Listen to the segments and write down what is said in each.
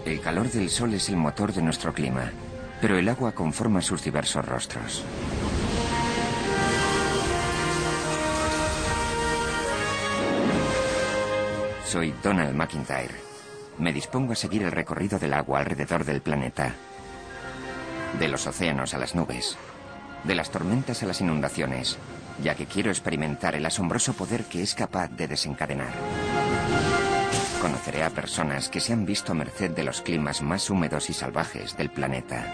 El calor del sol es el motor de nuestro clima, pero el agua conforma sus diversos rostros. Soy Donald McIntyre. Me dispongo a seguir el recorrido del agua alrededor del planeta. De los océanos a las nubes, de las tormentas a las inundaciones, ya que quiero experimentar el asombroso poder que es capaz de desencadenar. Conoceré a personas que se han visto a merced de los climas más húmedos y salvajes del planeta.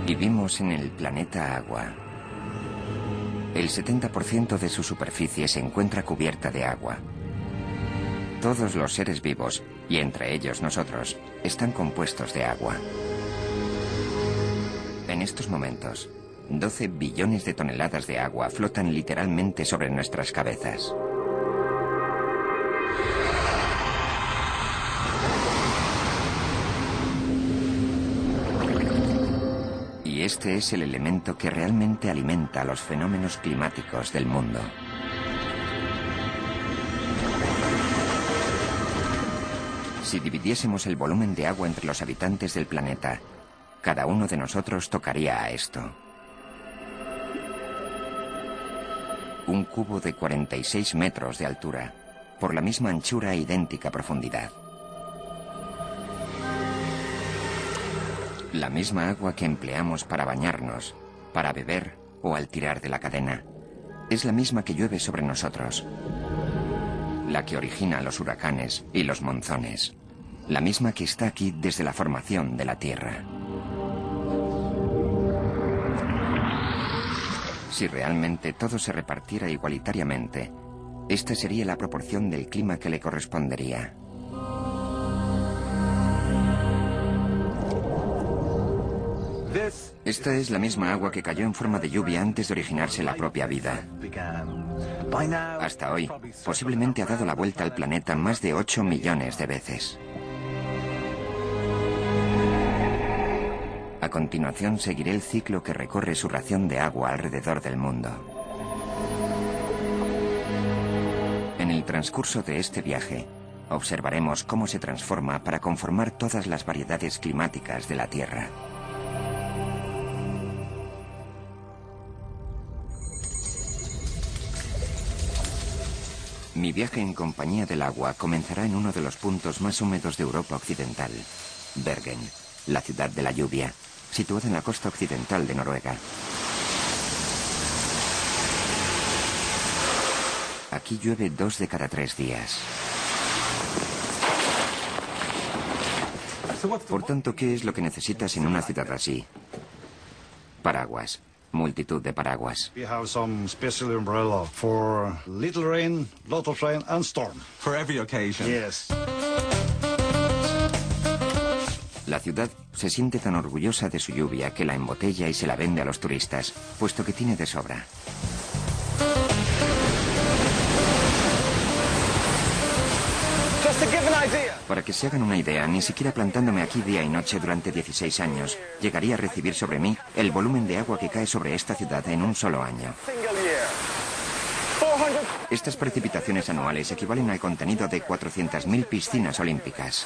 Vivimos en el planeta agua. El 70% de su superficie se encuentra cubierta de agua. Todos los seres vivos, y entre ellos nosotros, están compuestos de agua. En estos momentos, 12 billones de toneladas de agua flotan literalmente sobre nuestras cabezas. Y este es el elemento que realmente alimenta los fenómenos climáticos del mundo. Si dividiésemos el volumen de agua entre los habitantes del planeta, cada uno de nosotros tocaría a esto. Un cubo de 46 metros de altura, por la misma anchura e idéntica profundidad. La misma agua que empleamos para bañarnos, para beber o al tirar de la cadena, es la misma que llueve sobre nosotros. La que origina los huracanes y los monzones. La misma que está aquí desde la formación de la Tierra. Si realmente todo se repartiera igualitariamente, esta sería la proporción del clima que le correspondería. Esta es la misma agua que cayó en forma de lluvia antes de originarse la propia vida. Hasta hoy, posiblemente ha dado la vuelta al planeta más de 8 millones de veces. A continuación seguiré el ciclo que recorre su ración de agua alrededor del mundo. En el transcurso de este viaje, observaremos cómo se transforma para conformar todas las variedades climáticas de la Tierra. Mi viaje en compañía del agua comenzará en uno de los puntos más húmedos de Europa Occidental, Bergen, la ciudad de la lluvia, situada en la costa occidental de Noruega. Aquí llueve 2 de cada 3 días. Por tanto, ¿qué es lo que necesitas en una ciudad así? Paraguas. Multitud de paraguas. We have some special umbrella for little rain, lot of rain and storm. For every occasion. Yes. La ciudad se siente tan orgullosa de su lluvia que la embotella y se la vende a los turistas, puesto que tiene de sobra. Para que se hagan una idea, ni siquiera plantándome aquí día y noche durante 16 años, llegaría a recibir sobre mí el volumen de agua que cae sobre esta ciudad en un solo año. Estas precipitaciones anuales equivalen al contenido de 400.000 piscinas olímpicas.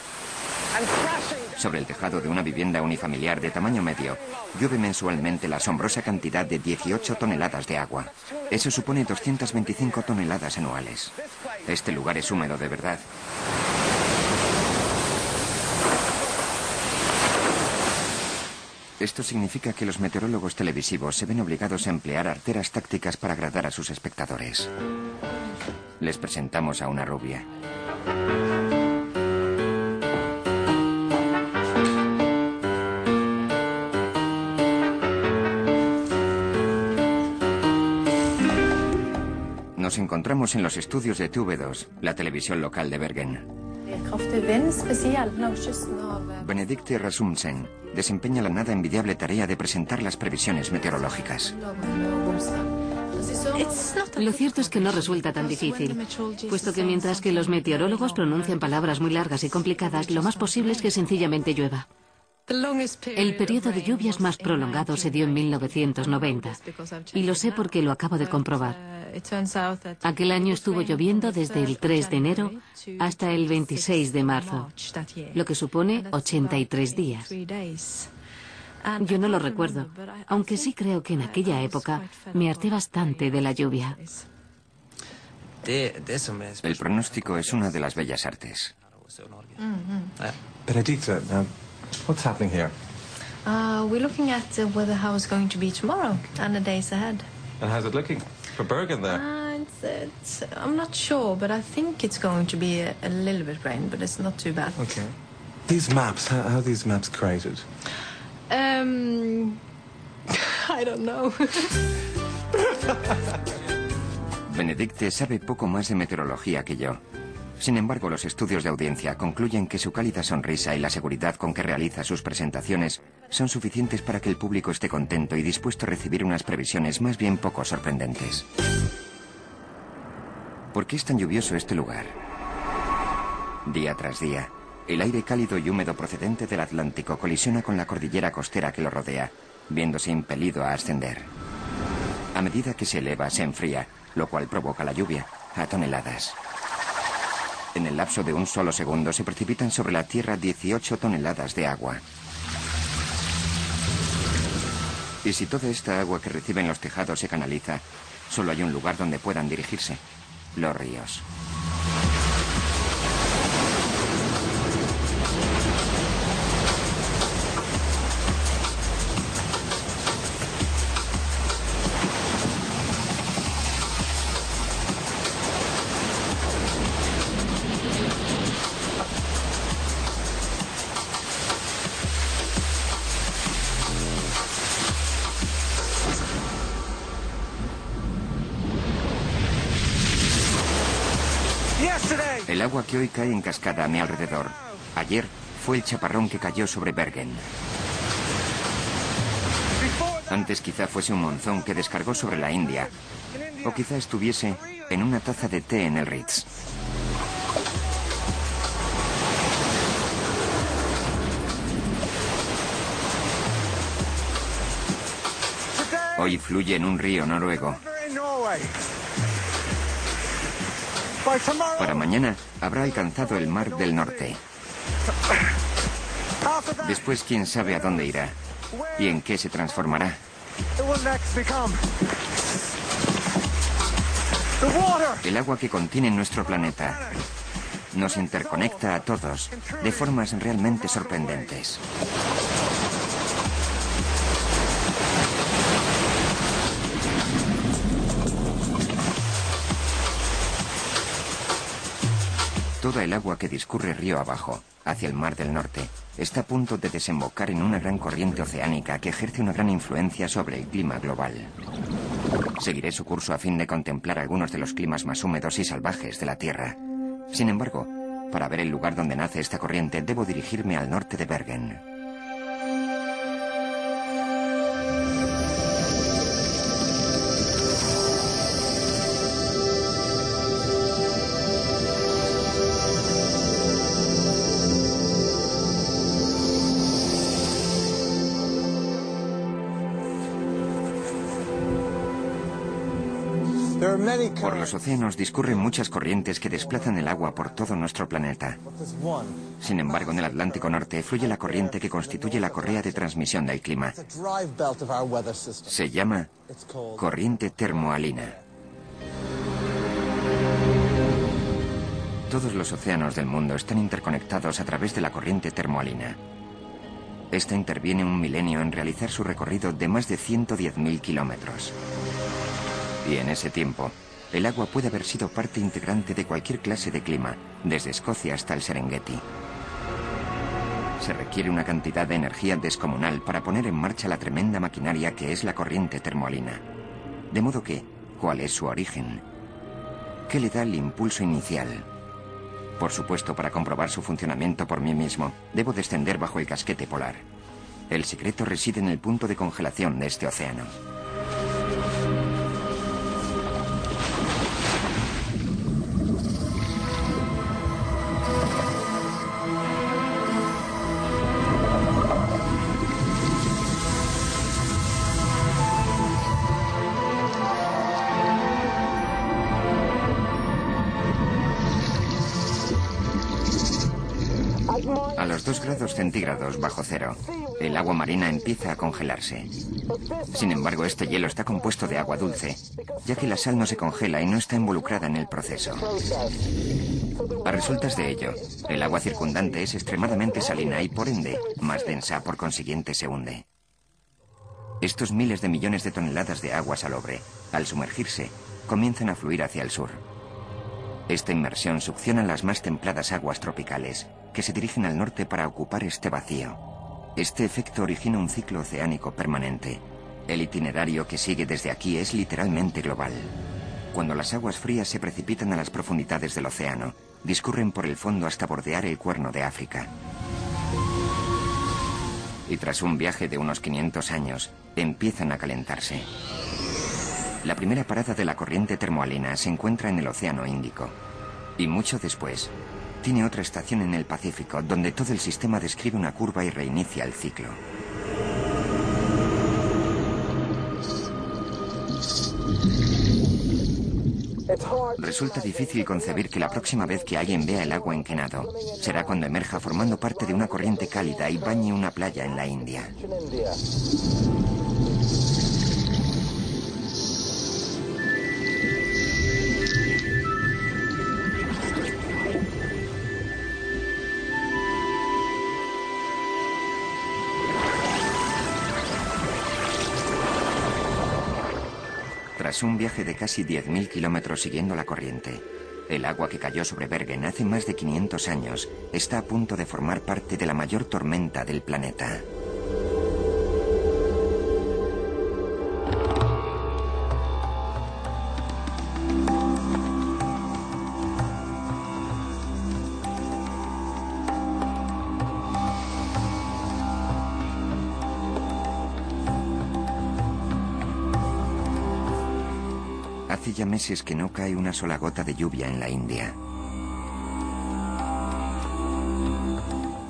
Sobre el tejado de una vivienda unifamiliar de tamaño medio, llueve mensualmente la asombrosa cantidad de 18 toneladas de agua. Eso supone 225 toneladas anuales. Este lugar es húmedo de verdad. Esto significa que los meteorólogos televisivos se ven obligados a emplear arteras tácticas para agradar a sus espectadores. Les presentamos a una rubia. Nos encontramos en los estudios de TV2, la televisión local de Bergen. Benedicte Rasmussen desempeña la nada envidiable tarea de presentar las previsiones meteorológicas. Lo cierto es que no resulta tan difícil, puesto que mientras que los meteorólogos pronuncian palabras muy largas y complicadas, lo más posible es que sencillamente llueva. El periodo de lluvias más prolongado se dio en 1990, y lo sé porque lo acabo de comprobar. Aquel año estuvo lloviendo desde el 3 de enero hasta el 26 de marzo, lo que supone 83 días. Yo no lo recuerdo, aunque sí creo que en aquella época me harté bastante de la lluvia. El pronóstico es una de las bellas artes. Benedicte, what's happening here? We're looking at the weather, how it's going to be tomorrow and the days ahead. And how's it looking for Bergen there? I'm not sure, but I think it's going to be a little bit rain, but it's not too bad. Okay. These maps, how are these maps created? I don't know. Benedicte sabe poco más de meteorología que yo. Sin embargo, los estudios de audiencia concluyen que su cálida sonrisa y la seguridad con que realiza sus presentaciones son suficientes para que el público esté contento y dispuesto a recibir unas previsiones más bien poco sorprendentes. ¿Por qué es tan lluvioso este lugar? Día tras día, el aire cálido y húmedo procedente del Atlántico colisiona con la cordillera costera que lo rodea, viéndose impelido a ascender. A medida que se eleva, se enfría, lo cual provoca la lluvia, a toneladas. En el lapso de un solo segundo se precipitan sobre la Tierra 18 toneladas de agua. Y si toda esta agua que reciben los tejados se canaliza, solo hay un lugar donde puedan dirigirse: los ríos. El agua que hoy cae en cascada a mi alrededor, ayer fue el chaparrón que cayó sobre Bergen. Antes quizá fuese un monzón que descargó sobre la India, o quizá estuviese en una taza de té en el Ritz. Hoy fluye en un río noruego. Para mañana habrá alcanzado el Mar del Norte. Después quién sabe a dónde irá y en qué se transformará. El agua que contiene nuestro planeta nos interconecta a todos de formas realmente sorprendentes. Toda el agua que discurre río abajo, hacia el Mar del Norte, está a punto de desembocar en una gran corriente oceánica que ejerce una gran influencia sobre el clima global. Seguiré su curso a fin de contemplar algunos de los climas más húmedos y salvajes de la Tierra. Sin embargo, para ver el lugar donde nace esta corriente, debo dirigirme al norte de Bergen. Por los océanos discurren muchas corrientes que desplazan el agua por todo nuestro planeta. Sin embargo, en el Atlántico Norte fluye la corriente que constituye la correa de transmisión del clima. Se llama corriente termohalina. Todos los océanos del mundo están interconectados a través de la corriente termohalina. Esta interviene un milenio en realizar su recorrido de más de 110.000 kilómetros. Y en ese tiempo, el agua puede haber sido parte integrante de cualquier clase de clima, desde Escocia hasta el Serengeti. Se requiere una cantidad de energía descomunal para poner en marcha la tremenda maquinaria que es la corriente termohalina. De modo que, ¿cuál es su origen? ¿Qué le da el impulso inicial? Por supuesto, para comprobar su funcionamiento por mí mismo, debo descender bajo el casquete polar. El secreto reside en el punto de congelación de este océano. A los 2 grados centígrados bajo cero, el agua marina empieza a congelarse. Sin embargo, este hielo está compuesto de agua dulce, ya que la sal no se congela y no está involucrada en el proceso. A resultas de ello, el agua circundante es extremadamente salina y, por ende, más densa, por consiguiente se hunde. Estos miles de millones de toneladas de agua salobre, al sumergirse, comienzan a fluir hacia el sur. Esta inmersión succiona las más templadas aguas tropicales, que se dirigen al norte para ocupar este vacío. Este efecto origina un ciclo oceánico permanente. El itinerario que sigue desde aquí es literalmente global. Cuando las aguas frías se precipitan a las profundidades del océano, discurren por el fondo hasta bordear el Cuerno de África. Y tras un viaje de unos 500 años, empiezan a calentarse. La primera parada de la corriente termoalina se encuentra en el Océano Índico. Y mucho después, tiene otra estación en el Pacífico, donde todo el sistema describe una curva y reinicia el ciclo. Resulta difícil concebir que la próxima vez que alguien vea el agua en Kenado será cuando emerja formando parte de una corriente cálida y bañe una playa en la India. Tras un viaje de casi 10.000 kilómetros siguiendo la corriente, el agua que cayó sobre Bergen hace más de 500 años está a punto de formar parte de la mayor tormenta del planeta. Hace ya meses que no cae una sola gota de lluvia en la India.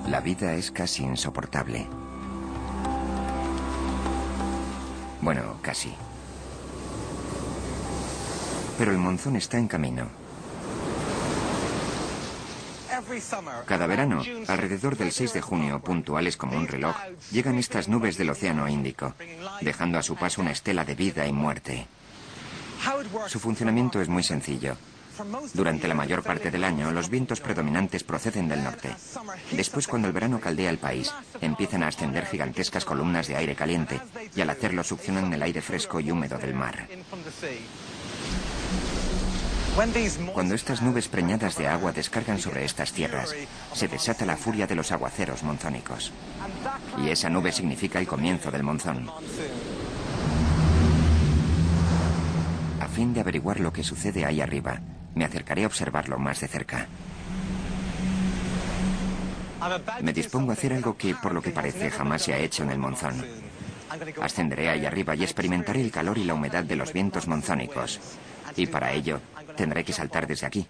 La vida es casi insoportable. Bueno, casi. Pero el monzón está en camino. Cada verano, alrededor del 6 de junio, puntuales como un reloj, llegan estas nubes del Océano Índico, dejando a su paso una estela de vida y muerte. Su funcionamiento es muy sencillo. Durante la mayor parte del año, los vientos predominantes proceden del norte. Después, cuando el verano caldea el país, empiezan a ascender gigantescas columnas de aire caliente, y al hacerlo succionan el aire fresco y húmedo del mar. Cuando estas nubes preñadas de agua descargan sobre estas tierras, se desata la furia de los aguaceros monzónicos. Y esa nube significa el comienzo del monzón. A fin de averiguar lo que sucede ahí arriba, me acercaré a observarlo más de cerca. Me dispongo a hacer algo que, por lo que parece, jamás se ha hecho en el monzón. Ascenderé ahí arriba y experimentaré el calor y la humedad de los vientos monzónicos. Y para ello, tendré que saltar desde aquí.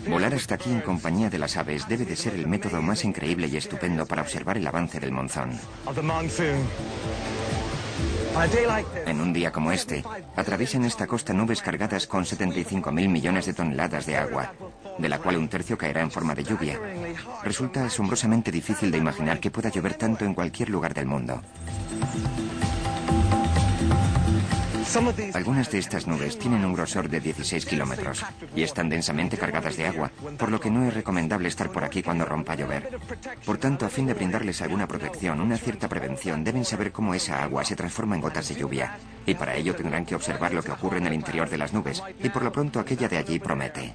Volar hasta aquí en compañía de las aves debe de ser el método más increíble y estupendo para observar el avance del monzón. En un día como este, atraviesan esta costa nubes cargadas con 75.000 millones de toneladas de agua, de la cual un tercio caerá en forma de lluvia. Resulta asombrosamente difícil de imaginar que pueda llover tanto en cualquier lugar del mundo. Algunas de estas nubes tienen un grosor de 16 kilómetros y están densamente cargadas de agua, por lo que no es recomendable estar por aquí cuando rompa a llover. Por tanto, a fin de brindarles alguna protección, una cierta prevención, deben saber cómo esa agua se transforma en gotas de lluvia. Y para ello tendrán que observar lo que ocurre en el interior de las nubes. Y por lo pronto aquella de allí promete.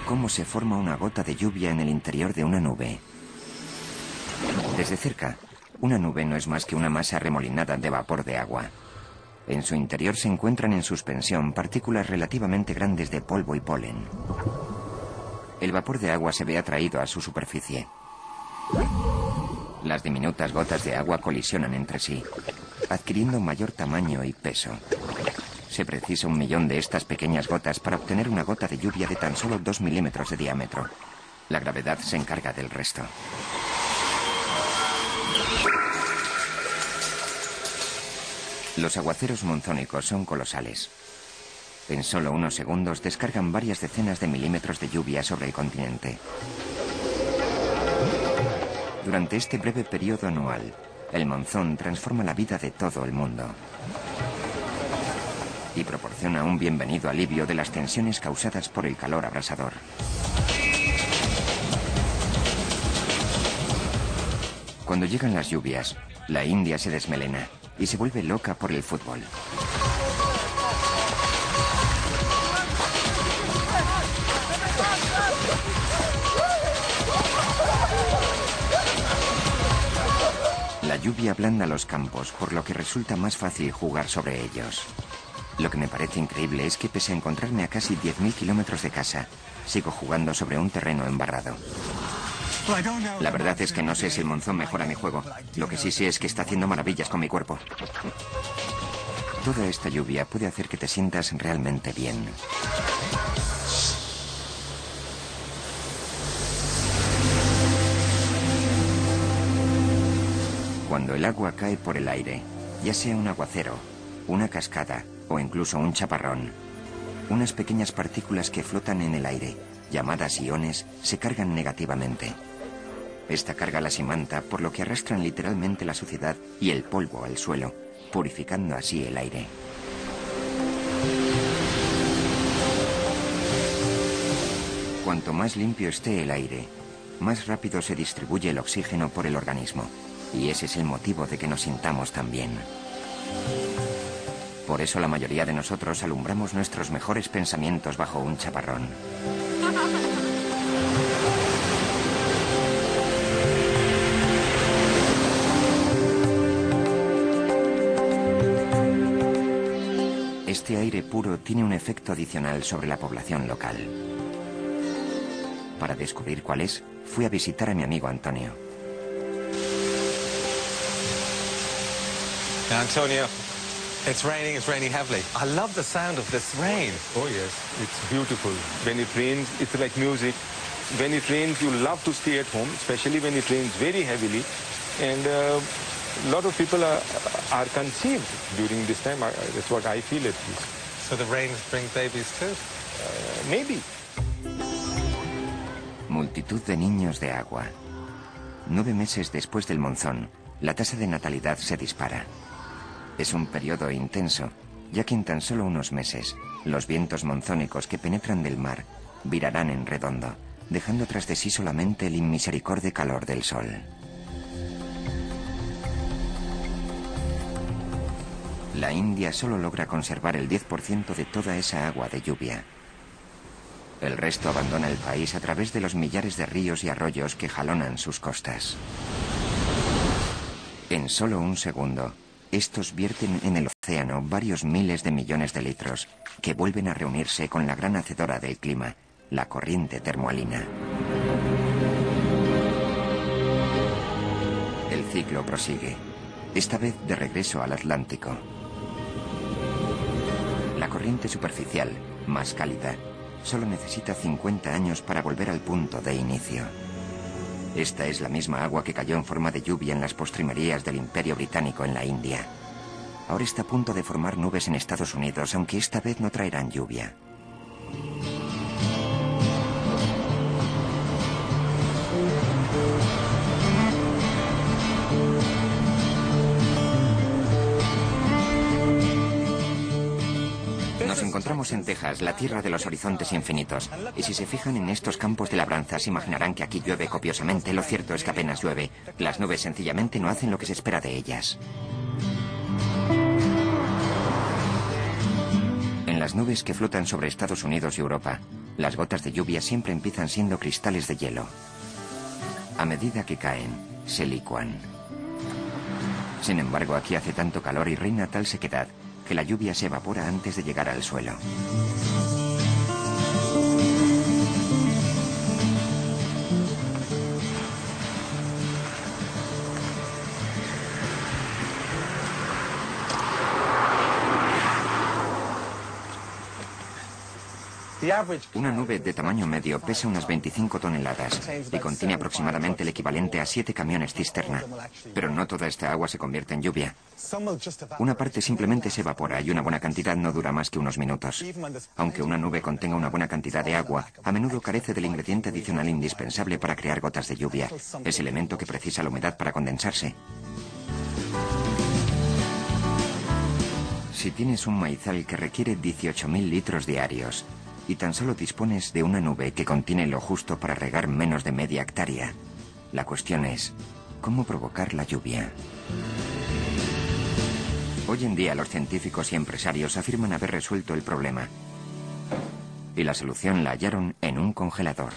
¿Cómo se forma una gota de lluvia en el interior de una nube? Desde cerca, una nube no es más que una masa arremolinada de vapor de agua. En su interior se encuentran en suspensión partículas relativamente grandes de polvo y polen. El vapor de agua se ve atraído a su superficie. Las diminutas gotas de agua colisionan entre sí, adquiriendo mayor tamaño y peso. Se precisa 1 millón de estas pequeñas gotas para obtener una gota de lluvia de tan solo 2 milímetros de diámetro. La gravedad se encarga del resto. Los aguaceros monzónicos son colosales. En solo unos segundos descargan varias decenas de milímetros de lluvia sobre el continente. Durante este breve periodo anual, el monzón transforma la vida de todo el mundo y proporciona un bienvenido alivio de las tensiones causadas por el calor abrasador. Cuando llegan las lluvias, la India se desmelena y se vuelve loca por el fútbol. La lluvia ablanda los campos, por lo que resulta más fácil jugar sobre ellos. Lo que me parece increíble es que pese a encontrarme a casi 10.000 kilómetros de casa, sigo jugando sobre un terreno embarrado. La verdad es que no sé si el monzón mejora mi juego. Lo que sí sé es que está haciendo maravillas con mi cuerpo. Toda esta lluvia puede hacer que te sientas realmente bien. Cuando el agua cae por el aire, ya sea un aguacero, una cascada o incluso un chaparrón, unas pequeñas partículas que flotan en el aire, llamadas iones, se cargan negativamente. Esta carga las imanta, por lo que arrastran literalmente la suciedad y el polvo al suelo, purificando así el aire. Cuanto más limpio esté el aire, más rápido se distribuye el oxígeno por el organismo, y ese es el motivo de que nos sintamos tan bien. Por eso la mayoría de nosotros alumbramos nuestros mejores pensamientos bajo un chaparrón. Este aire puro tiene un efecto adicional sobre la población local. Para descubrir cuál es, fui a visitar a mi amigo Antonio. Antonio, it's raining heavily. I love the sound of this rain. Oh yes, it's beautiful. When it rains, it's like music. When it rains, you love to stay at home, especially when it rains very heavily. And a lot of people are conceived during this time. That's what I feel at least. So the rain brings babies too? Maybe. Multitud de niños de agua. 9 meses después del monzón, la tasa de natalidad se dispara. Es un periodo intenso, ya que en tan solo unos meses, los vientos monzónicos que penetran del mar virarán en redondo, dejando tras de sí solamente el inmisericorde calor del sol. La India solo logra conservar el 10% de toda esa agua de lluvia. El resto abandona el país a través de los millares de ríos y arroyos que jalonan sus costas. En solo un segundo, estos vierten en el océano varios miles de millones de litros que vuelven a reunirse con la gran hacedora del clima, la corriente termoalina. El ciclo prosigue, esta vez de regreso al Atlántico. La corriente superficial, más cálida, solo necesita 50 años para volver al punto de inicio. Esta es la misma agua que cayó en forma de lluvia en las postrimerías del Imperio Británico en la India. Ahora está a punto de formar nubes en Estados Unidos, aunque esta vez no traerán lluvia. encontramos en Texas, la tierra de los horizontes infinitos. Y si se fijan en estos campos de labranzas, imaginarán que aquí llueve copiosamente. Lo cierto es que apenas llueve. Las nubes sencillamente no hacen lo que se espera de ellas. En las nubes que flotan sobre Estados Unidos y Europa, las gotas de lluvia siempre empiezan siendo cristales de hielo. A medida que caen, se licuan. Sin embargo, aquí hace tanto calor y reina tal sequedad que la lluvia se evapora antes de llegar al suelo. Una nube de tamaño medio pesa unas 25 toneladas y contiene aproximadamente el equivalente a 7 camiones cisterna. Pero no toda esta agua se convierte en lluvia. Una parte simplemente se evapora y una buena cantidad no dura más que unos minutos. Aunque una nube contenga una buena cantidad de agua, a menudo carece del ingrediente adicional indispensable para crear gotas de lluvia, ese elemento que precisa la humedad para condensarse. Si tienes un maizal que requiere 18.000 litros diarios, y tan solo dispones de una nube que contiene lo justo para regar menos de media hectárea, la cuestión es, ¿cómo provocar la lluvia? Hoy en día los científicos y empresarios afirman haber resuelto el problema. Y la solución la hallaron en un congelador.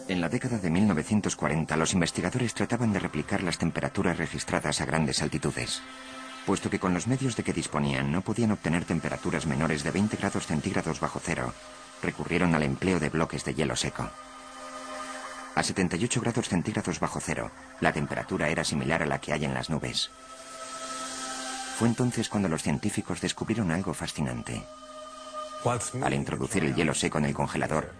En la década de 1940, los investigadores trataban de replicar las temperaturas registradas a grandes altitudes. Puesto que con los medios de que disponían no podían obtener temperaturas menores de 20 grados centígrados bajo cero, recurrieron al empleo de bloques de hielo seco. A 78 grados centígrados bajo cero, la temperatura era similar a la que hay en las nubes. Fue entonces cuando los científicos descubrieron algo fascinante. Al introducir el hielo seco en el congelador,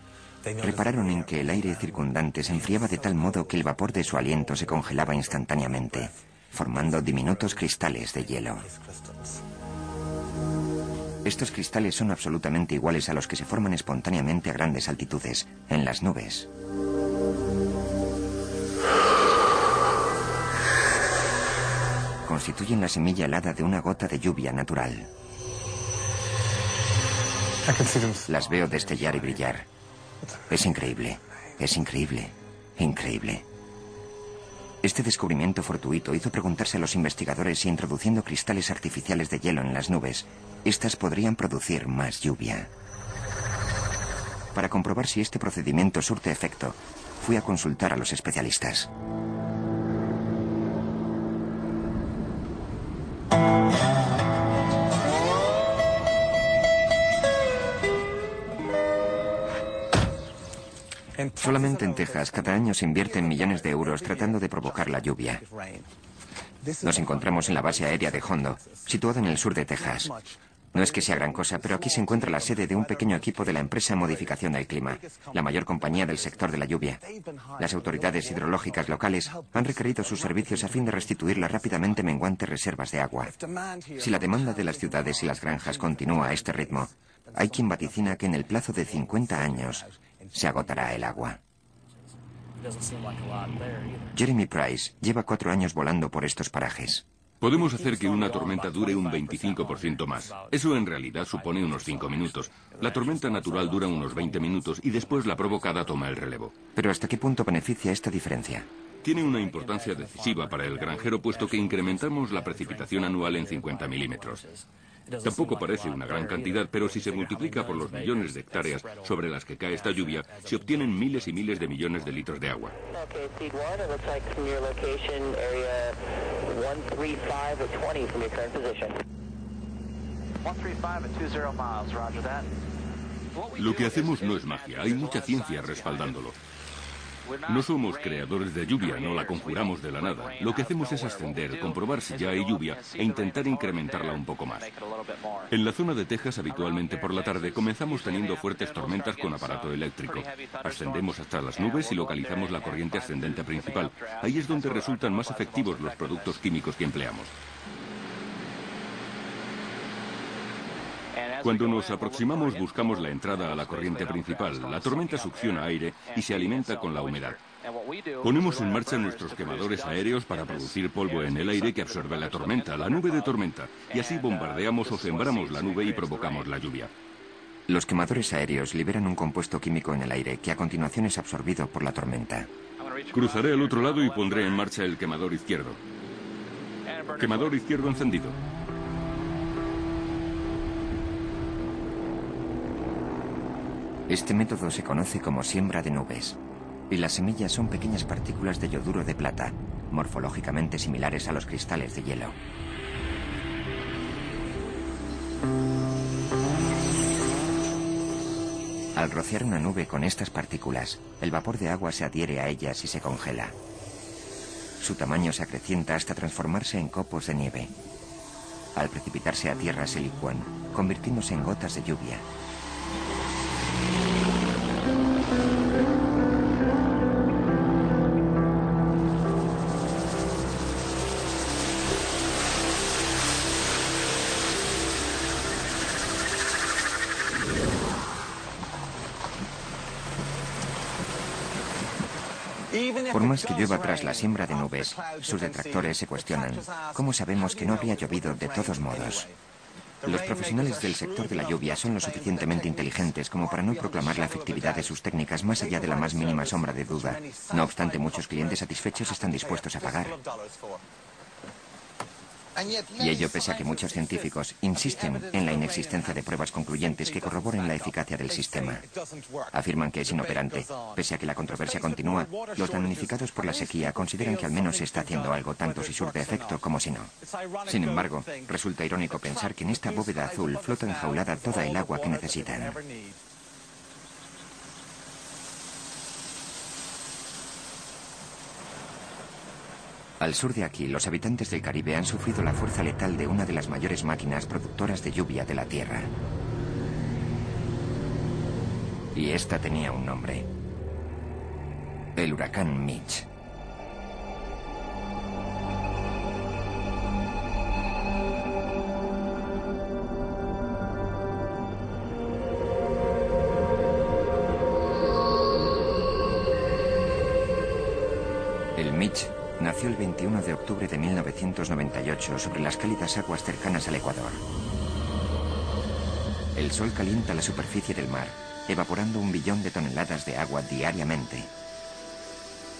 repararon en que el aire circundante se enfriaba de tal modo que el vapor de su aliento se congelaba instantáneamente, formando diminutos cristales de hielo. Estos cristales son absolutamente iguales a los que se forman espontáneamente a grandes altitudes, en las nubes. Constituyen la semilla helada de una gota de lluvia natural. Las veo destellar y brillar. Es increíble, es increíble, increíble. Este descubrimiento fortuito hizo preguntarse a los investigadores si introduciendo cristales artificiales de hielo en las nubes, estas podrían producir más lluvia. Para comprobar si este procedimiento surte efecto, fui a consultar a los especialistas. Solamente en Texas, cada año se invierten millones de euros tratando de provocar la lluvia. Nos encontramos en la base aérea de Hondo, situada en el sur de Texas. No es que sea gran cosa, pero aquí se encuentra la sede de un pequeño equipo de la empresa Modificación del Clima, la mayor compañía del sector de la lluvia. Las autoridades hidrológicas locales han requerido sus servicios a fin de restituir las rápidamente menguantes reservas de agua. Si la demanda de las ciudades y las granjas continúa a este ritmo, hay quien vaticina que en el plazo de 50 años se agotará el agua. Jeremy Price lleva 4 años volando por estos parajes. Podemos hacer que una tormenta dure un 25% más. Eso en realidad supone unos 5 minutos. La tormenta natural dura unos 20 minutos y después la provocada toma el relevo. Pero ¿hasta qué punto beneficia esta diferencia? Tiene una importancia decisiva para el granjero puesto que incrementamos la precipitación anual en 50 milímetros. Tampoco parece una gran cantidad, pero si se multiplica por los millones de hectáreas sobre las que cae esta lluvia, se obtienen miles y miles de millones de litros de agua. Lo que hacemos no es magia, hay mucha ciencia respaldándolo. No somos creadores de lluvia, no la conjuramos de la nada. Lo que hacemos es ascender, comprobar si ya hay lluvia e intentar incrementarla un poco más. En la zona de Texas, habitualmente por la tarde, comenzamos teniendo fuertes tormentas con aparato eléctrico. Ascendemos hasta las nubes y localizamos la corriente ascendente principal. Ahí es donde resultan más efectivos los productos químicos que empleamos. Cuando nos aproximamos buscamos la entrada a la corriente principal. La tormenta succiona aire y se alimenta con la humedad. Ponemos en marcha nuestros quemadores aéreos para producir polvo en el aire que absorbe la tormenta, la nube de tormenta, y así bombardeamos o sembramos la nube y provocamos la lluvia. Los quemadores aéreos liberan un compuesto químico en el aire que a continuación es absorbido por la tormenta. Cruzaré al otro lado y pondré en marcha el quemador izquierdo. Quemador izquierdo encendido. Este método se conoce como siembra de nubes, y las semillas son pequeñas partículas de yoduro de plata, morfológicamente similares a los cristales de hielo. Al rociar una nube con estas partículas, el vapor de agua se adhiere a ellas y se congela. Su tamaño se acrecienta hasta transformarse en copos de nieve. Al precipitarse a tierra se licúan, convirtiéndose en gotas de lluvia. Por más que llueva tras la siembra de nubes, sus detractores se cuestionan cómo sabemos que no habría llovido de todos modos. Los profesionales del sector de la lluvia son lo suficientemente inteligentes como para no proclamar la efectividad de sus técnicas más allá de la más mínima sombra de duda. No obstante, muchos clientes satisfechos están dispuestos a pagar. Y ello pese a que muchos científicos insisten en la inexistencia de pruebas concluyentes que corroboren la eficacia del sistema. Afirman que es inoperante. Pese a que la controversia continúa, los damnificados por la sequía consideran que al menos se está haciendo algo tanto si surte efecto como si no. Sin embargo, resulta irónico pensar que en esta bóveda azul flota enjaulada toda el agua que necesitan. Al sur de aquí, los habitantes del Caribe han sufrido la fuerza letal de una de las mayores máquinas productoras de lluvia de la Tierra. Y esta tenía un nombre: el huracán Mitch. El Mitch nació el 21 de octubre de 1998 sobre las cálidas aguas cercanas al Ecuador. El sol calienta la superficie del mar, evaporando 1 billón de toneladas de agua diariamente.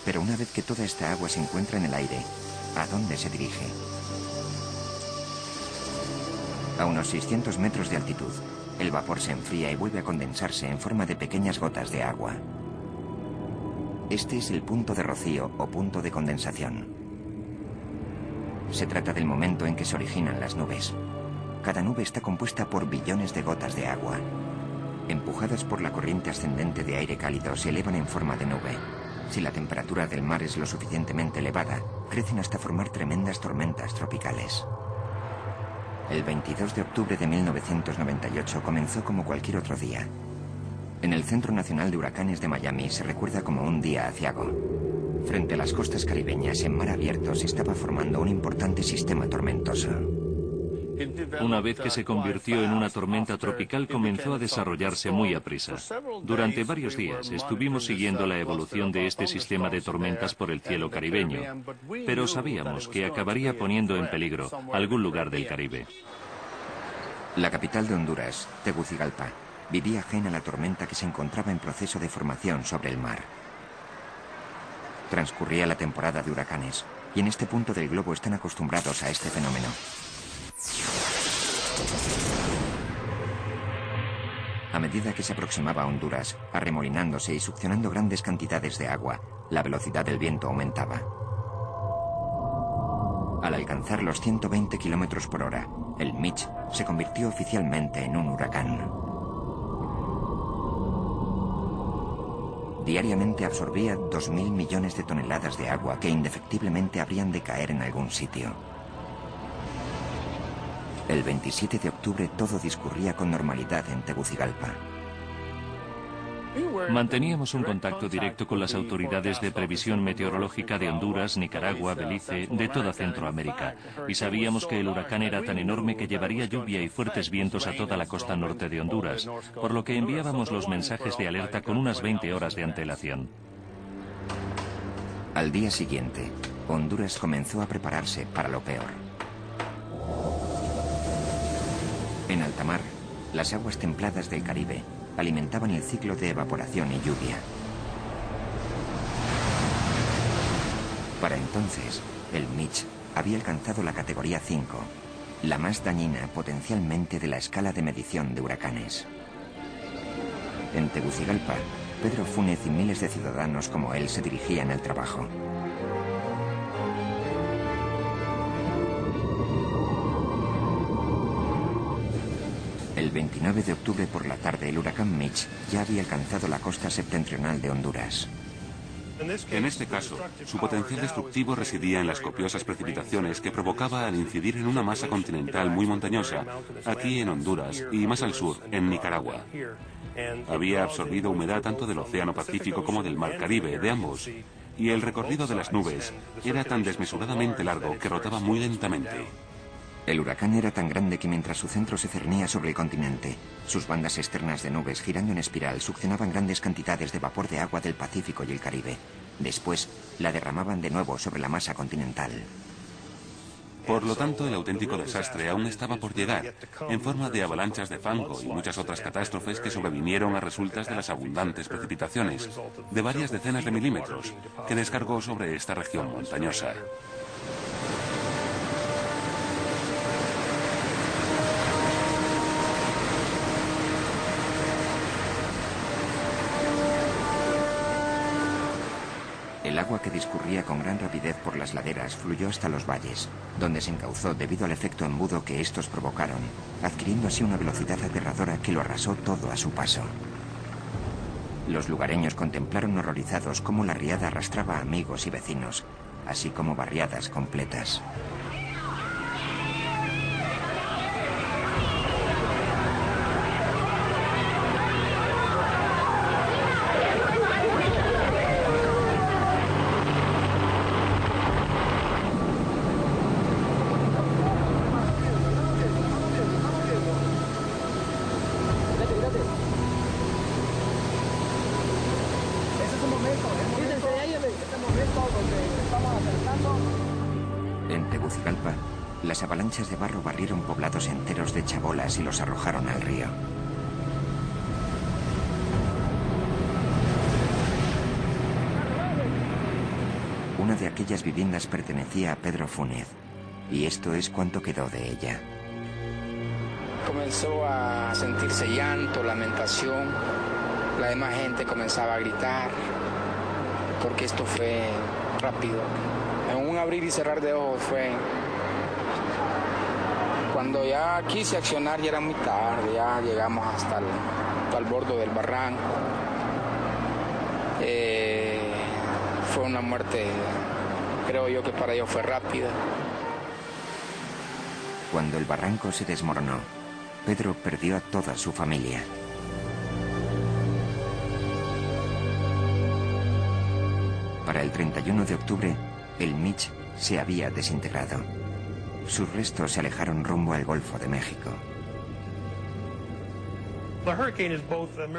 Pero una vez que toda esta agua se encuentra en el aire, ¿a dónde se dirige? A unos 600 metros de altitud, el vapor se enfría y vuelve a condensarse en forma de pequeñas gotas de agua. Este es el punto de rocío o punto de condensación. Se trata del momento en que se originan las nubes. Cada nube está compuesta por billones de gotas de agua. Empujadas por la corriente ascendente de aire cálido, se elevan en forma de nube. Si la temperatura del mar es lo suficientemente elevada, crecen hasta formar tremendas tormentas tropicales. El 22 de octubre de 1998 comenzó como cualquier otro día. En el Centro Nacional de Huracanes de Miami se recuerda como un día aciago. Frente a las costas caribeñas, en mar abierto, se estaba formando un importante sistema tormentoso. Una vez que se convirtió en una tormenta tropical, comenzó a desarrollarse muy aprisa. Durante varios días estuvimos siguiendo la evolución de este sistema de tormentas por el cielo caribeño, pero sabíamos que acabaría poniendo en peligro algún lugar del Caribe. La capital de Honduras, Tegucigalpa, vivía ajena a la tormenta que se encontraba en proceso de formación sobre el mar. Transcurría la temporada de huracanes, y en este punto del globo están acostumbrados a este fenómeno. A medida que se aproximaba a Honduras, arremolinándose y succionando grandes cantidades de agua, la velocidad del viento aumentaba. Al alcanzar los 120 kilómetros por hora, el Mitch se convirtió oficialmente en un huracán. Diariamente absorbía 2.000 millones de toneladas de agua que indefectiblemente habrían de caer en algún sitio. El 27 de octubre todo discurría con normalidad en Tegucigalpa. Manteníamos un contacto directo con las autoridades de previsión meteorológica de Honduras, Nicaragua, Belice, de toda Centroamérica, y sabíamos que el huracán era tan enorme que llevaría lluvia y fuertes vientos a toda la costa norte de Honduras, por lo que enviábamos los mensajes de alerta con unas 20 horas de antelación. Al día siguiente, Honduras comenzó a prepararse para lo peor. En alta mar, las aguas templadas del Caribe alimentaban el ciclo de evaporación y lluvia. Para entonces, el Mitch había alcanzado la categoría 5, la más dañina potencialmente de la escala de medición de huracanes. En Tegucigalpa, Pedro Fúnez y miles de ciudadanos como él se dirigían al trabajo. El 29 de octubre por la tarde, el huracán Mitch ya había alcanzado la costa septentrional de Honduras. En este caso, su potencial destructivo residía en las copiosas precipitaciones que provocaba al incidir en una masa continental muy montañosa, aquí en Honduras y más al sur, en Nicaragua. Había absorbido humedad tanto del Océano Pacífico como del Mar Caribe, de ambos, y el recorrido de las nubes era tan desmesuradamente largo que rotaba muy lentamente. El huracán era tan grande que mientras su centro se cernía sobre el continente, sus bandas externas de nubes girando en espiral succionaban grandes cantidades de vapor de agua del Pacífico y el Caribe. Después, la derramaban de nuevo sobre la masa continental. Por lo tanto, el auténtico desastre aún estaba por llegar, en forma de avalanchas de fango y muchas otras catástrofes que sobrevinieron a resultas de las abundantes precipitaciones, de varias decenas de milímetros, que descargó sobre esta región montañosa. El agua que discurría con gran rapidez por las laderas fluyó hasta los valles, donde se encauzó debido al efecto embudo que estos provocaron, adquiriendo así una velocidad aterradora que lo arrasó todo a su paso. Los lugareños contemplaron horrorizados cómo la riada arrastraba a amigos y vecinos, así como barriadas completas. En Tegucigalpa, las avalanchas de barro barrieron poblados enteros de chabolas y los arrojaron al río. Una de aquellas viviendas pertenecía a Pedro Fúnez, y esto es cuanto quedó de ella. Comenzó a sentirse llanto, lamentación, la demás gente comenzaba a gritar, porque esto fue rápido. En un abrir y cerrar de ojos fue. Cuando ya quise accionar ya era muy tarde, ya llegamos hasta el borde del barranco. Fue una muerte, creo yo que para ellos fue rápida. Cuando el barranco se desmoronó, Pedro perdió a toda su familia. Para el 31 de octubre, el Mitch se había desintegrado. Sus restos se alejaron rumbo al Golfo de México.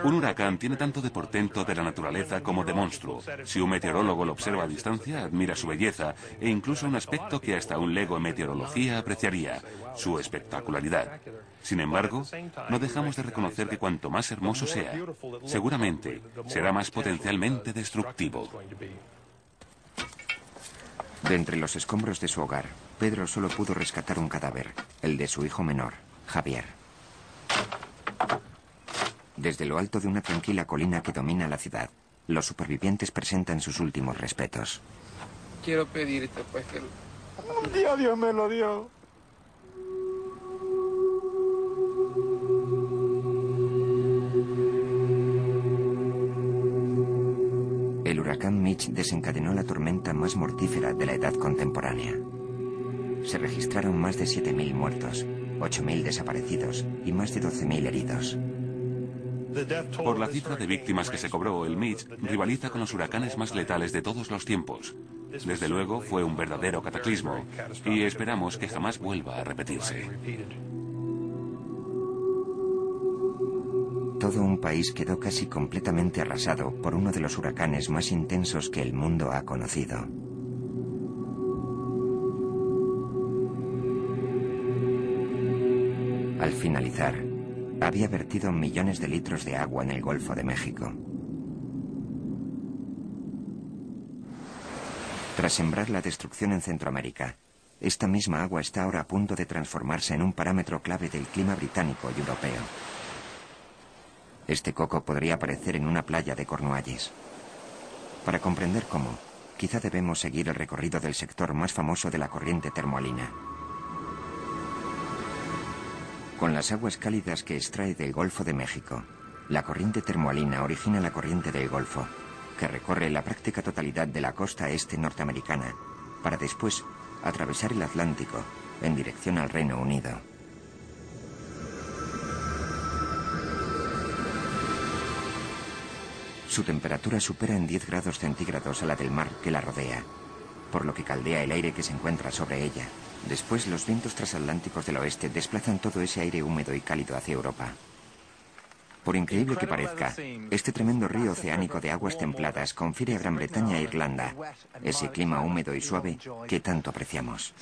Un huracán tiene tanto de portento de la naturaleza como de monstruo. Si un meteorólogo lo observa a distancia, admira su belleza e incluso un aspecto que hasta un lego en meteorología apreciaría, su espectacularidad. Sin embargo, no dejamos de reconocer que cuanto más hermoso sea, seguramente será más potencialmente destructivo. De entre los escombros de su hogar, Pedro solo pudo rescatar un cadáver, el de su hijo menor, Javier. Desde lo alto de una tranquila colina que domina la ciudad, los supervivientes presentan sus últimos respetos. Quiero pedirte pues que... Un día Dios me lo dio. El huracán Mitch desencadenó la tormenta más mortífera de la edad contemporánea. Se registraron más de 7.000 muertos, 8.000 desaparecidos y más de 12.000 heridos. Por la cifra de víctimas que se cobró, el Mitch rivaliza con los huracanes más letales de todos los tiempos. Desde luego fue un verdadero cataclismo y esperamos que jamás vuelva a repetirse. Todo un país quedó casi completamente arrasado por uno de los huracanes más intensos que el mundo ha conocido. Al finalizar, había vertido millones de litros de agua en el Golfo de México. Tras sembrar la destrucción en Centroamérica, esta misma agua está ahora a punto de transformarse en un parámetro clave del clima británico y europeo. Este coco podría aparecer en una playa de Cornualles. Para comprender cómo, quizá debemos seguir el recorrido del sector más famoso de la corriente termoalina. Con las aguas cálidas que extrae del Golfo de México, la corriente termoalina origina la corriente del Golfo, que recorre la práctica totalidad de la costa este norteamericana, para después atravesar el Atlántico en dirección al Reino Unido. Su temperatura supera en 10 grados centígrados a la del mar que la rodea, por lo que caldea el aire que se encuentra sobre ella. Después, los vientos transatlánticos del oeste desplazan todo ese aire húmedo y cálido hacia Europa. Por increíble que parezca, este tremendo río oceánico de aguas templadas confiere a Gran Bretaña e Irlanda ese clima húmedo y suave que tanto apreciamos.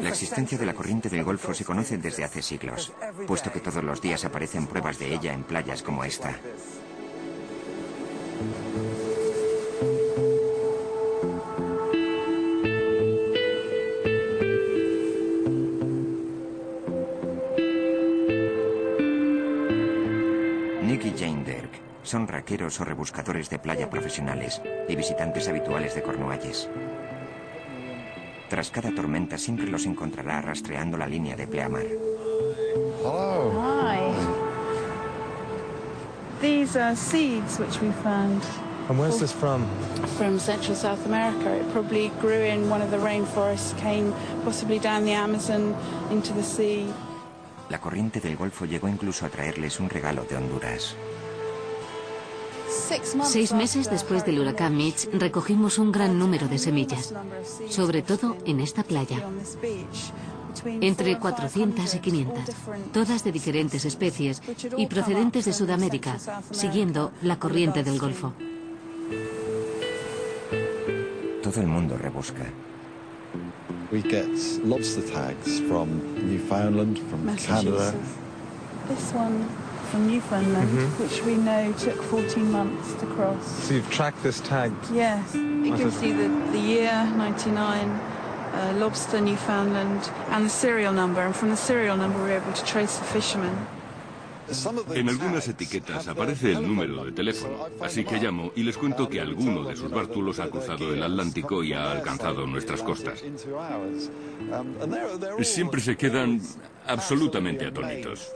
La existencia de la corriente del Golfo se conoce desde hace siglos, puesto que todos los días aparecen pruebas de ella en playas como esta. Nick y Jane Dirk son raqueros o rebuscadores de playa profesionales y visitantes habituales de Cornualles. Tras cada tormenta siempre los encontrará rastreando la línea de pleamar. Hello. Hi. These are seeds which we found. And where's this from? From Central South America. It probably grew in one of the rainforests, came possibly down the Amazon into the sea. La corriente del Golfo llegó incluso a traerles un regalo de Honduras. 6 meses después del huracán Mitch, recogimos un gran número de semillas, sobre todo en esta playa. Entre 400 y 500, todas de diferentes especies y procedentes de Sudamérica, siguiendo la corriente del Golfo. Todo el mundo rebusca. We get lobster tags from Newfoundland, from Canada. This one from Newfoundland, which we know took 14 months to cross. So you've tracked this tag? Yes. You can see the year, 99, lobster, Newfoundland, and the serial number. And from the serial number we're able to trace the fisherman. En algunas etiquetas aparece el número de teléfono, así que llamo y les cuento que alguno de sus bártulos ha cruzado el Atlántico y ha alcanzado nuestras costas. Siempre se quedan absolutamente atónitos.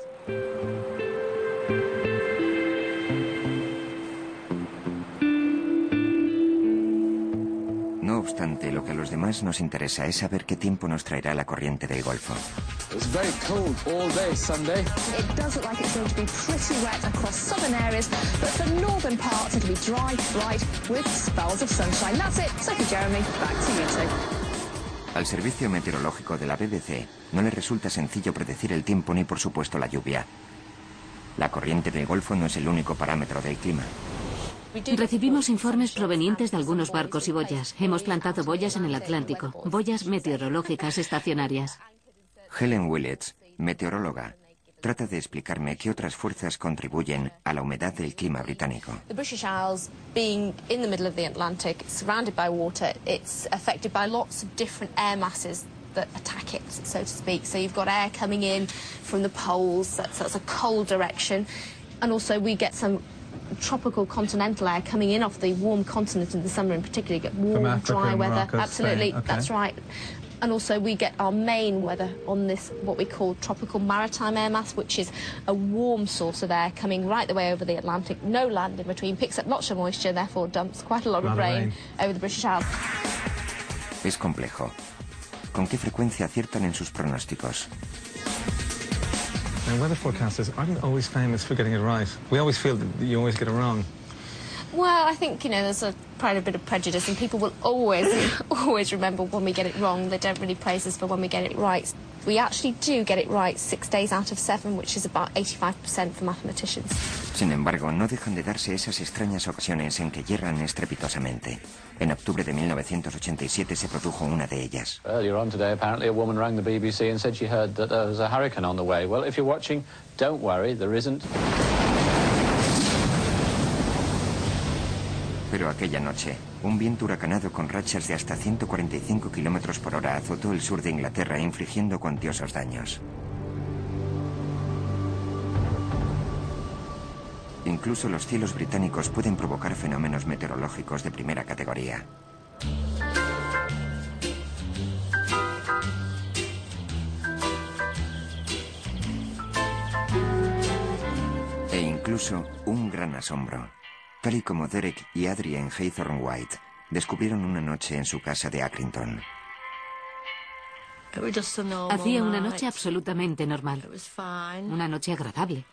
No obstante, lo que a los demás nos interesa es saber qué tiempo nos traerá la corriente del Golfo. It's very cold all day Sunday. It does look like it's going to be pretty wet across southern areas, but for northern parts it'll be dry, bright, with spells of sunshine. That's it. Sophie, Jeremy, back to you two. Al servicio meteorológico de la BBC no le resulta sencillo predecir el tiempo ni por supuesto la lluvia. La corriente del Golfo no es el único parámetro del clima. Recibimos informes provenientes de algunos barcos y boyas. Hemos plantado boyas en el Atlántico, boyas meteorológicas estacionarias. Helen Willets, meteoróloga, trata de explicarme qué otras fuerzas contribuyen a la humedad del clima británico. The British Isles, being in the middle of the Atlantic, surrounded by water, it's affected by lots of different air masses that attack it, so to speak. So you've got air coming in from the poles, that's a cold direction, and also we get some tropical continental air coming in off the warm continent in the summer in particular. You get warm, dry weather. Morocco, absolutely, Spain. Okay. That's right. And also we get our main weather on this, what we call tropical maritime air mass, which is a warm source of air coming right the way over the Atlantic. No land in between, picks up lots of moisture, therefore dumps quite a lot of rain over the British Isles. Es complejo. ¿Con qué frecuencia aciertan en sus pronósticos? And weather forecasters aren't always famous for getting it right. We always feel that you always get it wrong. Well, I think, there's quite a bit of prejudice, and people will always remember when we get it wrong. They don't really praise us for when we get it right. We actually do get it right 6 days out of 7, which is about 85% for mathematicians. Sin embargo, no dejan de darse esas extrañas ocasiones en que yerran estrepitosamente. En octubre de 1987 se produjo una de ellas. Earlier on today, apparently a woman rang the BBC and said she heard that there was a hurricane on the way. Well, if you're watching, don't worry, there isn't. Pero aquella noche, un viento huracanado con rachas de hasta 145 kilómetros por hora azotó el sur de Inglaterra, infligiendo cuantiosos daños. Incluso los cielos británicos pueden provocar fenómenos meteorológicos de primera categoría. E incluso un gran asombro. Tal y como Derek y Adrian Haythorne White descubrieron una noche en su casa de Accrington. Hacía una noche absolutamente normal. Una noche agradable.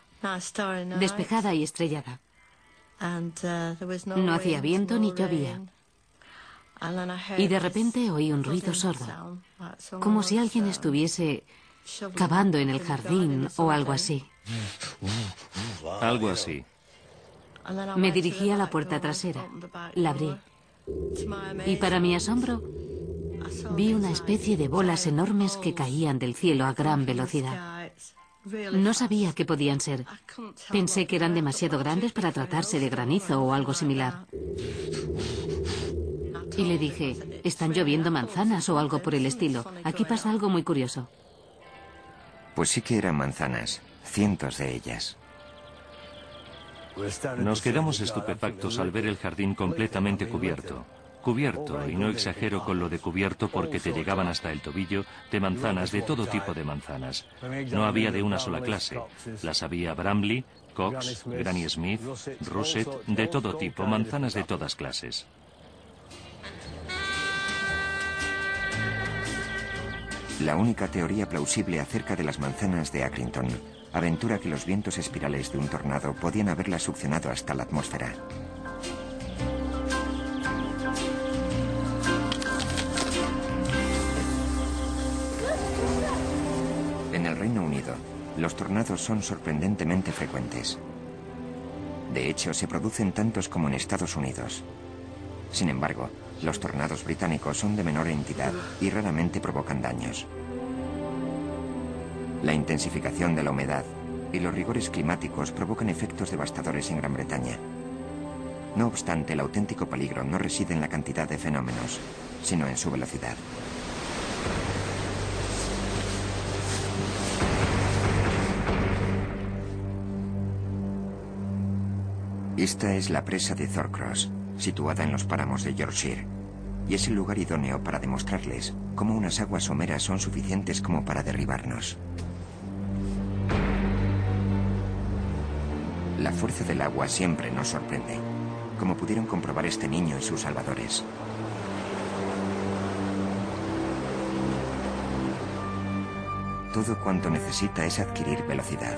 Despejada y estrellada. No hacía viento ni llovía. Y de repente oí un ruido sordo, como si alguien estuviese cavando en el jardín o algo así. Algo así. Me dirigí a la puerta trasera. La abrí. Y para mi asombro, vi una especie de bolas enormes que caían del cielo a gran velocidad. No sabía qué podían ser. Pensé que eran demasiado grandes para tratarse de granizo o algo similar. Y le dije, están lloviendo manzanas o algo por el estilo. Aquí pasa algo muy curioso. Pues sí que eran manzanas, cientos de ellas. Nos quedamos estupefactos al ver el jardín completamente cubierto. Cubierto, y no exagero con lo de cubierto porque te llegaban hasta el tobillo, de manzanas, de todo tipo de manzanas. No había de una sola clase. Las había Bramley, Cox, Granny Smith, Russet, de todo tipo, manzanas de todas clases. La única teoría plausible acerca de las manzanas de Accrington aventura que los vientos espirales de un tornado podían haberlas succionado hasta la atmósfera. En el Reino Unido, los tornados son sorprendentemente frecuentes. De hecho, se producen tantos como en Estados Unidos. Sin embargo, los tornados británicos son de menor entidad y raramente provocan daños. La intensificación de la humedad y los rigores climáticos provocan efectos devastadores en Gran Bretaña. No obstante, el auténtico peligro no reside en la cantidad de fenómenos, sino en su velocidad. Esta es la presa de Thorncross, situada en los páramos de Yorkshire, y es el lugar idóneo para demostrarles cómo unas aguas someras son suficientes como para derribarnos. La fuerza del agua siempre nos sorprende, como pudieron comprobar este niño y sus salvadores. Todo cuanto necesita es adquirir velocidad.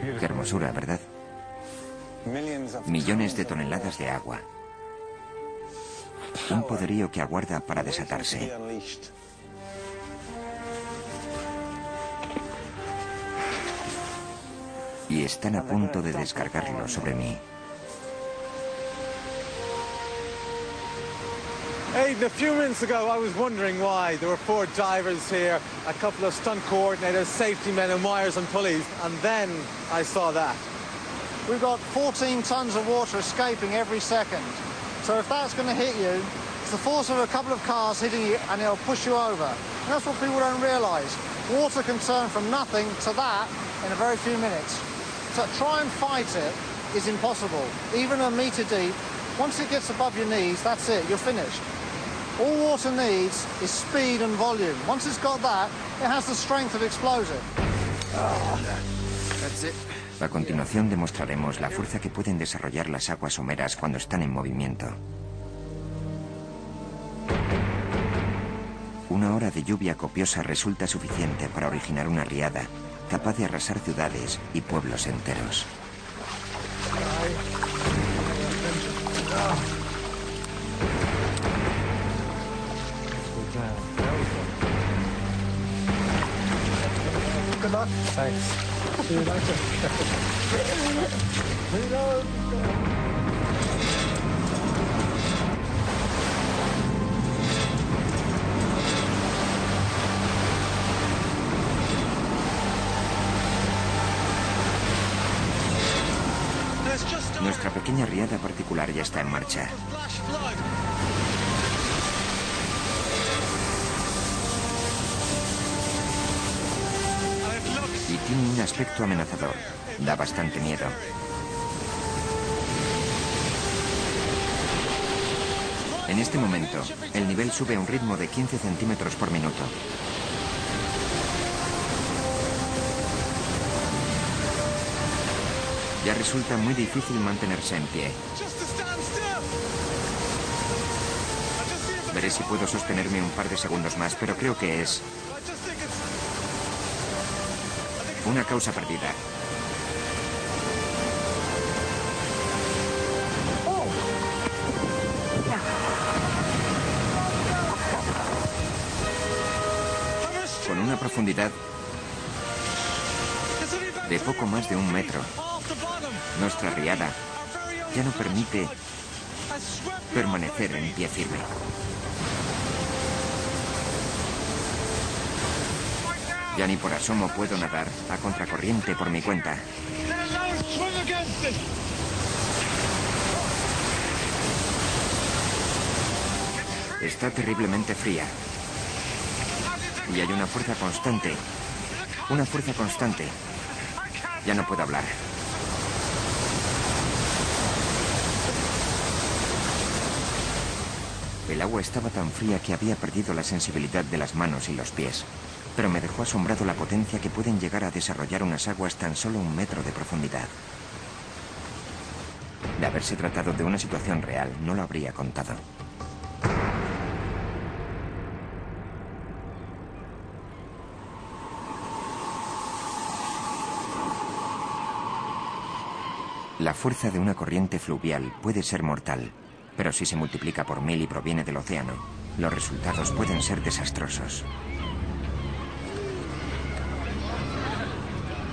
Qué hermosura, ¿verdad? Millones de toneladas de agua. Un poderío que aguarda para desatarse. Y están a punto de descargarlo sobre mí. Aidan, a few minutes ago I was wondering why there were 4 divers here, a couple of stunt coordinators, safety men and wires and pulleys, and then I saw that. We've got 14 tons of water escaping every second. So if that's going to hit you, it's the force of a couple of cars hitting you and it'll push you over. And that's what people don't realise. Water can turn from nothing to that in a very few minutes. So try and fight it is impossible. Even a metre deep, once it gets above your knees, that's it, you're finished. All water needs is speed and volume. Once it's got that, it has the strength of explosive. That's it. A continuación demostraremos la fuerza que pueden desarrollar las aguas someras cuando están en movimiento. Una hora de lluvia copiosa resulta suficiente para originar una riada capaz de arrasar ciudades y pueblos enteros. Good luck. Thanks. See you later. Nuestra pequeña riada particular ya está en marcha. Y tiene un aspecto amenazador. Da bastante miedo. En este momento, el nivel sube a un ritmo de 15 centímetros por minuto. Ya resulta muy difícil mantenerse en pie. Veré si puedo sostenerme un par de segundos más, pero creo que es una causa perdida. Con una profundidad de poco más de 1 metro. Nuestra riada ya no permite permanecer en pie firme. Ya ni por asomo puedo nadar a contracorriente por mi cuenta. Está terriblemente fría. Y hay una fuerza constante. Una fuerza constante. Ya no puedo hablar. El agua estaba tan fría que había perdido la sensibilidad de las manos y los pies, pero me dejó asombrado la potencia que pueden llegar a desarrollar unas aguas tan solo 1 metro de profundidad. De haberse tratado de una situación real, no lo habría contado. La fuerza de una corriente fluvial puede ser mortal, pero si se multiplica por 1000 y proviene del océano, los resultados pueden ser desastrosos.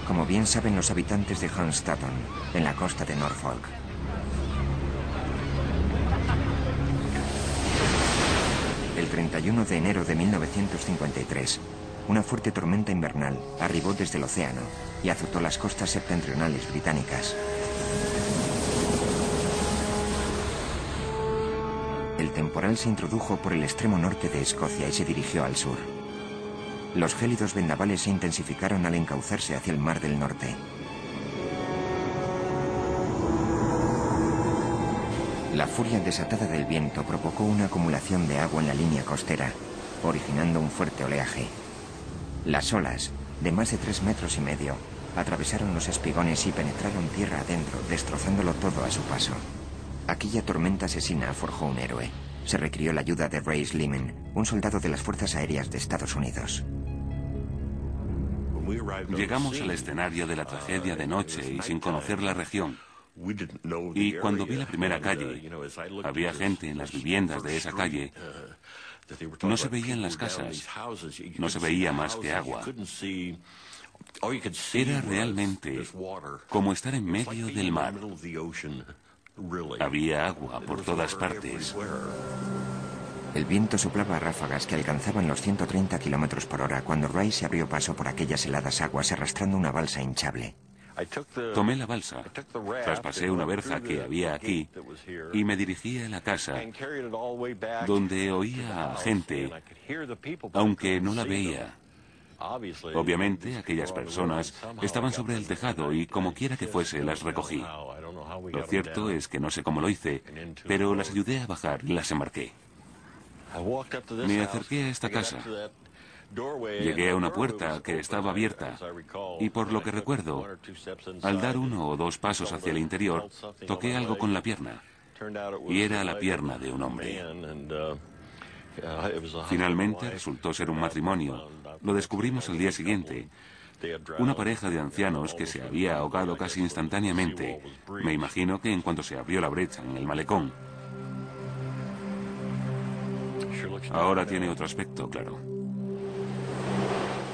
Como bien saben los habitantes de Hunstanton, en la costa de Norfolk. El 31 de enero de 1953, una fuerte tormenta invernal arribó desde el océano y azotó las costas septentrionales británicas. El temporal se introdujo por el extremo norte de Escocia y se dirigió al sur. Los gélidos vendavales se intensificaron al encauzarse hacia el Mar del Norte. La furia desatada del viento provocó una acumulación de agua en la línea costera, originando un fuerte oleaje. Las olas, de más de 3,5 metros, atravesaron los espigones y penetraron tierra adentro, destrozándolo todo a su paso. Aquella tormenta asesina forjó un héroe. Se requirió la ayuda de Ray Sliman, un soldado de las Fuerzas Aéreas de Estados Unidos. Llegamos al escenario de la tragedia de noche y sin conocer la región. Y cuando vi la primera calle, había gente en las viviendas de esa calle. No se veían las casas, no se veía más que agua. Era realmente como estar en medio del mar. Había agua por todas partes. El viento soplaba a ráfagas que alcanzaban los 130 kilómetros por hora cuando Ray se abrió paso por aquellas heladas aguas arrastrando una balsa hinchable. Tomé la balsa, traspasé una verja que había aquí y me dirigí a la casa, donde oía a gente, aunque no la veía. Obviamente, aquellas personas estaban sobre el tejado y, como quiera que fuese, las recogí. Lo cierto es que no sé cómo lo hice, pero las ayudé a bajar y las embarqué. Me acerqué a esta casa. Llegué a una puerta que estaba abierta y, por lo que recuerdo, al dar 1 o 2 pasos hacia el interior, toqué algo con la pierna. Y era la pierna de un hombre. Finalmente resultó ser un matrimonio. Lo descubrimos el día siguiente. Una pareja de ancianos que se había ahogado casi instantáneamente. Me imagino que en cuanto se abrió la brecha en el malecón. Ahora tiene otro aspecto, claro.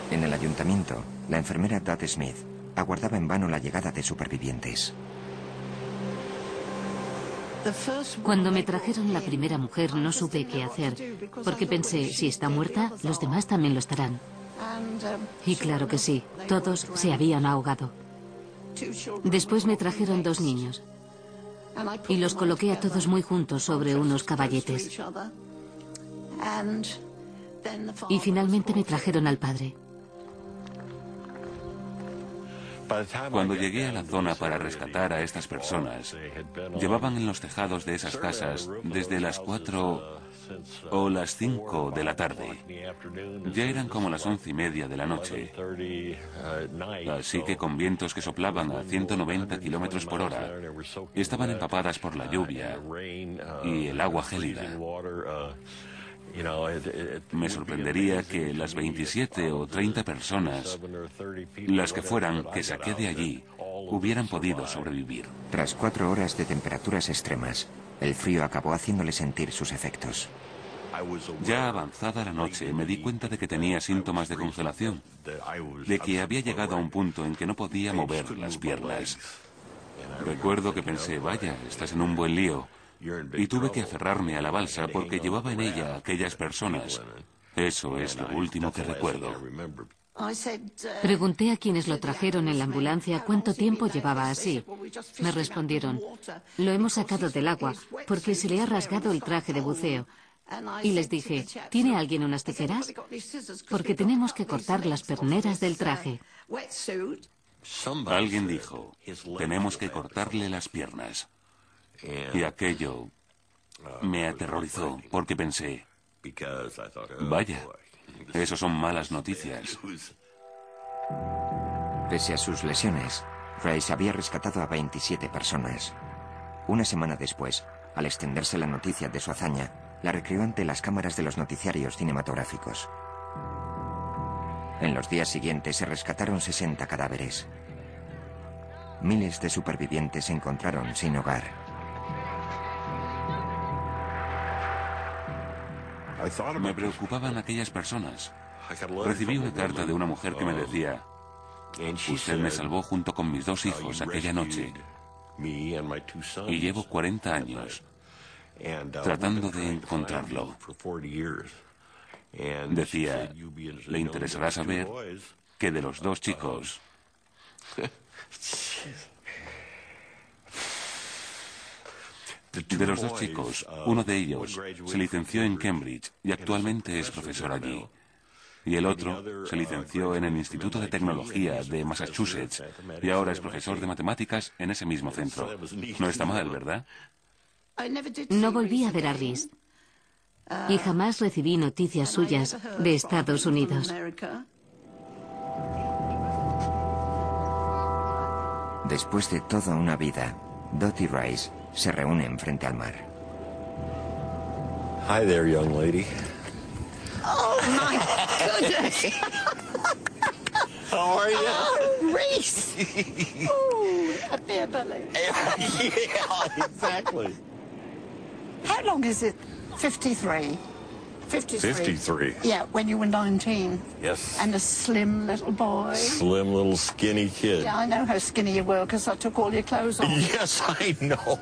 En el ayuntamiento, la enfermera Dot Smith aguardaba en vano la llegada de supervivientes. Cuando me trajeron la primera mujer no supe qué hacer, porque pensé, si está muerta, los demás también lo estarán. Y claro que sí, todos se habían ahogado. Después me trajeron 2 niños y los coloqué a todos muy juntos sobre unos caballetes. Y finalmente me trajeron al padre. Cuando llegué a la zona para rescatar a estas personas, llevaban en los tejados de esas casas desde las 4 o las 5 de la tarde. Ya eran como las 11:30 de la noche. Así que con vientos que soplaban a 190 kilómetros por hora, estaban empapadas por la lluvia y el agua gélida. Me sorprendería que las 27 o 30 personas, las que fueran, que saqué de allí, hubieran podido sobrevivir. Tras 4 horas de temperaturas extremas, el frío acabó haciéndole sentir sus efectos. Ya avanzada la noche me di cuenta de que tenía síntomas de congelación, de que había llegado a un punto en que no podía mover las piernas. Recuerdo que pensé, vaya, estás en un buen lío. Y tuve que aferrarme a la balsa porque llevaba en ella a aquellas personas. Eso es lo último que recuerdo. Pregunté a quienes lo trajeron en la ambulancia cuánto tiempo llevaba así. Me respondieron, lo hemos sacado del agua porque se le ha rasgado el traje de buceo. Y les dije, ¿tiene alguien unas tijeras? Porque tenemos que cortar las perneras del traje. Alguien dijo, tenemos que cortarle las piernas. Y aquello me aterrorizó porque pensé, vaya, eso son malas noticias. Pese a sus lesiones, Rice había rescatado a 27 personas. Una semana después, al extenderse la noticia de su hazaña, la recreó ante las cámaras de los noticiarios cinematográficos. En los días siguientes se rescataron 60 cadáveres. Miles de supervivientes se encontraron sin hogar. Me preocupaban aquellas personas. Recibí una carta de una mujer que me decía, usted me salvó junto con mis 2 hijos aquella noche. Y llevo 40 años tratando de encontrarlo. Decía, le interesará saber que de los 2 chicos... De los 2 chicos, uno de ellos se licenció en Cambridge y actualmente es profesor allí. Y el otro se licenció en el Instituto de Tecnología de Massachusetts y ahora es profesor de matemáticas en ese mismo centro. No está mal, ¿verdad? No volví a ver a Rhys. Y jamás recibí noticias suyas de Estados Unidos. Después de toda una vida, Dot y Rice se reúnen frente al mar. Hi there, young lady. Oh, my goodness. How are you? Oh, Rhys. Oh, a beer belly. Yeah, exactly. How long is it? 53? 53. 53. Yeah, when you were 19. Yes. And a slim little boy. Slim little skinny kid. Yeah, I know how skinny you were because I took all your clothes off. Yes, I know.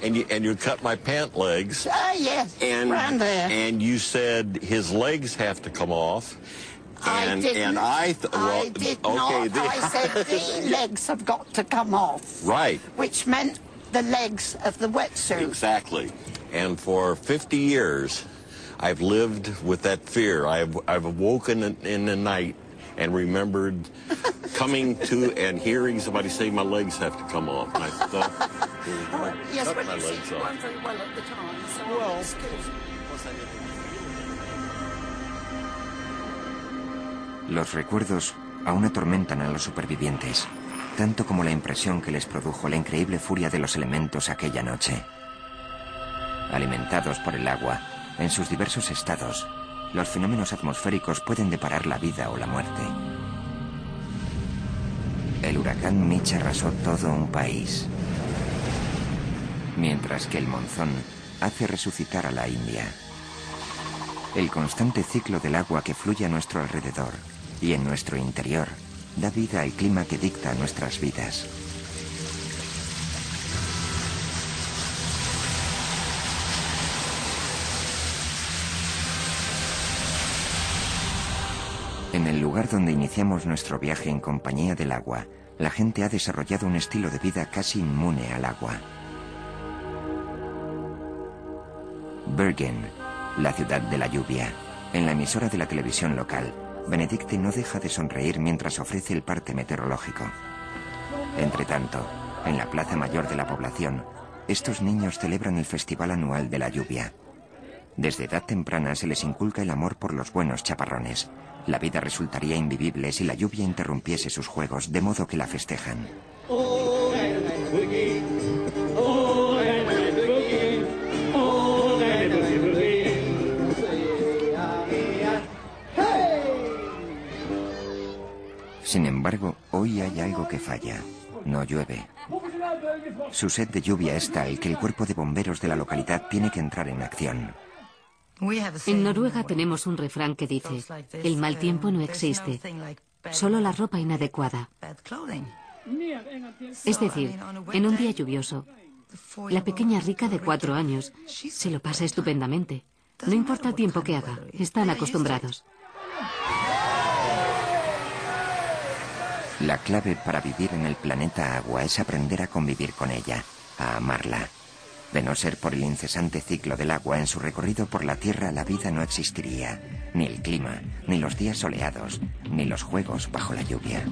and you cut my pant legs. Yes, around there. And you said his legs have to come off. I did not. I said the legs have got to come off. Right. Which meant the legs of the wetsuit. Exactly. And for 50 years, I've lived with that fear. I've awoken in the night and remembered coming to and hearing somebody say my legs have to come off. And I thought, yes, cut but my you legs said you off. weren't very well at the time, so Well, excuse me. Los recuerdos aún atormentan a los supervivientes, tanto como la impresión que les produjo la increíble furia de los elementos aquella noche. Alimentados por el agua, En sus diversos estados, los fenómenos atmosféricos pueden deparar la vida o la muerte. El huracán Mitch arrasó todo un país, mientras que el monzón hace resucitar a la India. El constante ciclo del agua que fluye a nuestro alrededor y en nuestro interior da vida al clima que dicta nuestras vidas. En el lugar donde iniciamos nuestro viaje en compañía del agua, la gente ha desarrollado un estilo de vida casi inmune al agua. Bergen, la ciudad de la lluvia. En la emisora de la televisión local, Benedicte no deja de sonreír mientras ofrece el parte meteorológico. Entretanto, en la plaza mayor de la población, estos niños celebran el festival anual de la lluvia. Desde edad temprana se les inculca el amor por los buenos chaparrones. La vida resultaría invivible si la lluvia interrumpiese sus juegos, de modo que la festejan. Sin embargo, hoy hay algo que falla. No llueve. Su sed de lluvia es tal que el cuerpo de bomberos de la localidad tiene que entrar en acción. En Noruega tenemos un refrán que dice: el mal tiempo no existe, solo la ropa inadecuada. Es decir, en un día lluvioso, la pequeña rica de 4 años se lo pasa estupendamente. No importa el tiempo que haga, están acostumbrados. La clave para vivir en el planeta agua es aprender a convivir con ella, a amarla. De no ser por el incesante ciclo del agua en su recorrido por la Tierra, la vida no existiría. Ni el clima, ni los días soleados, ni los juegos bajo la lluvia.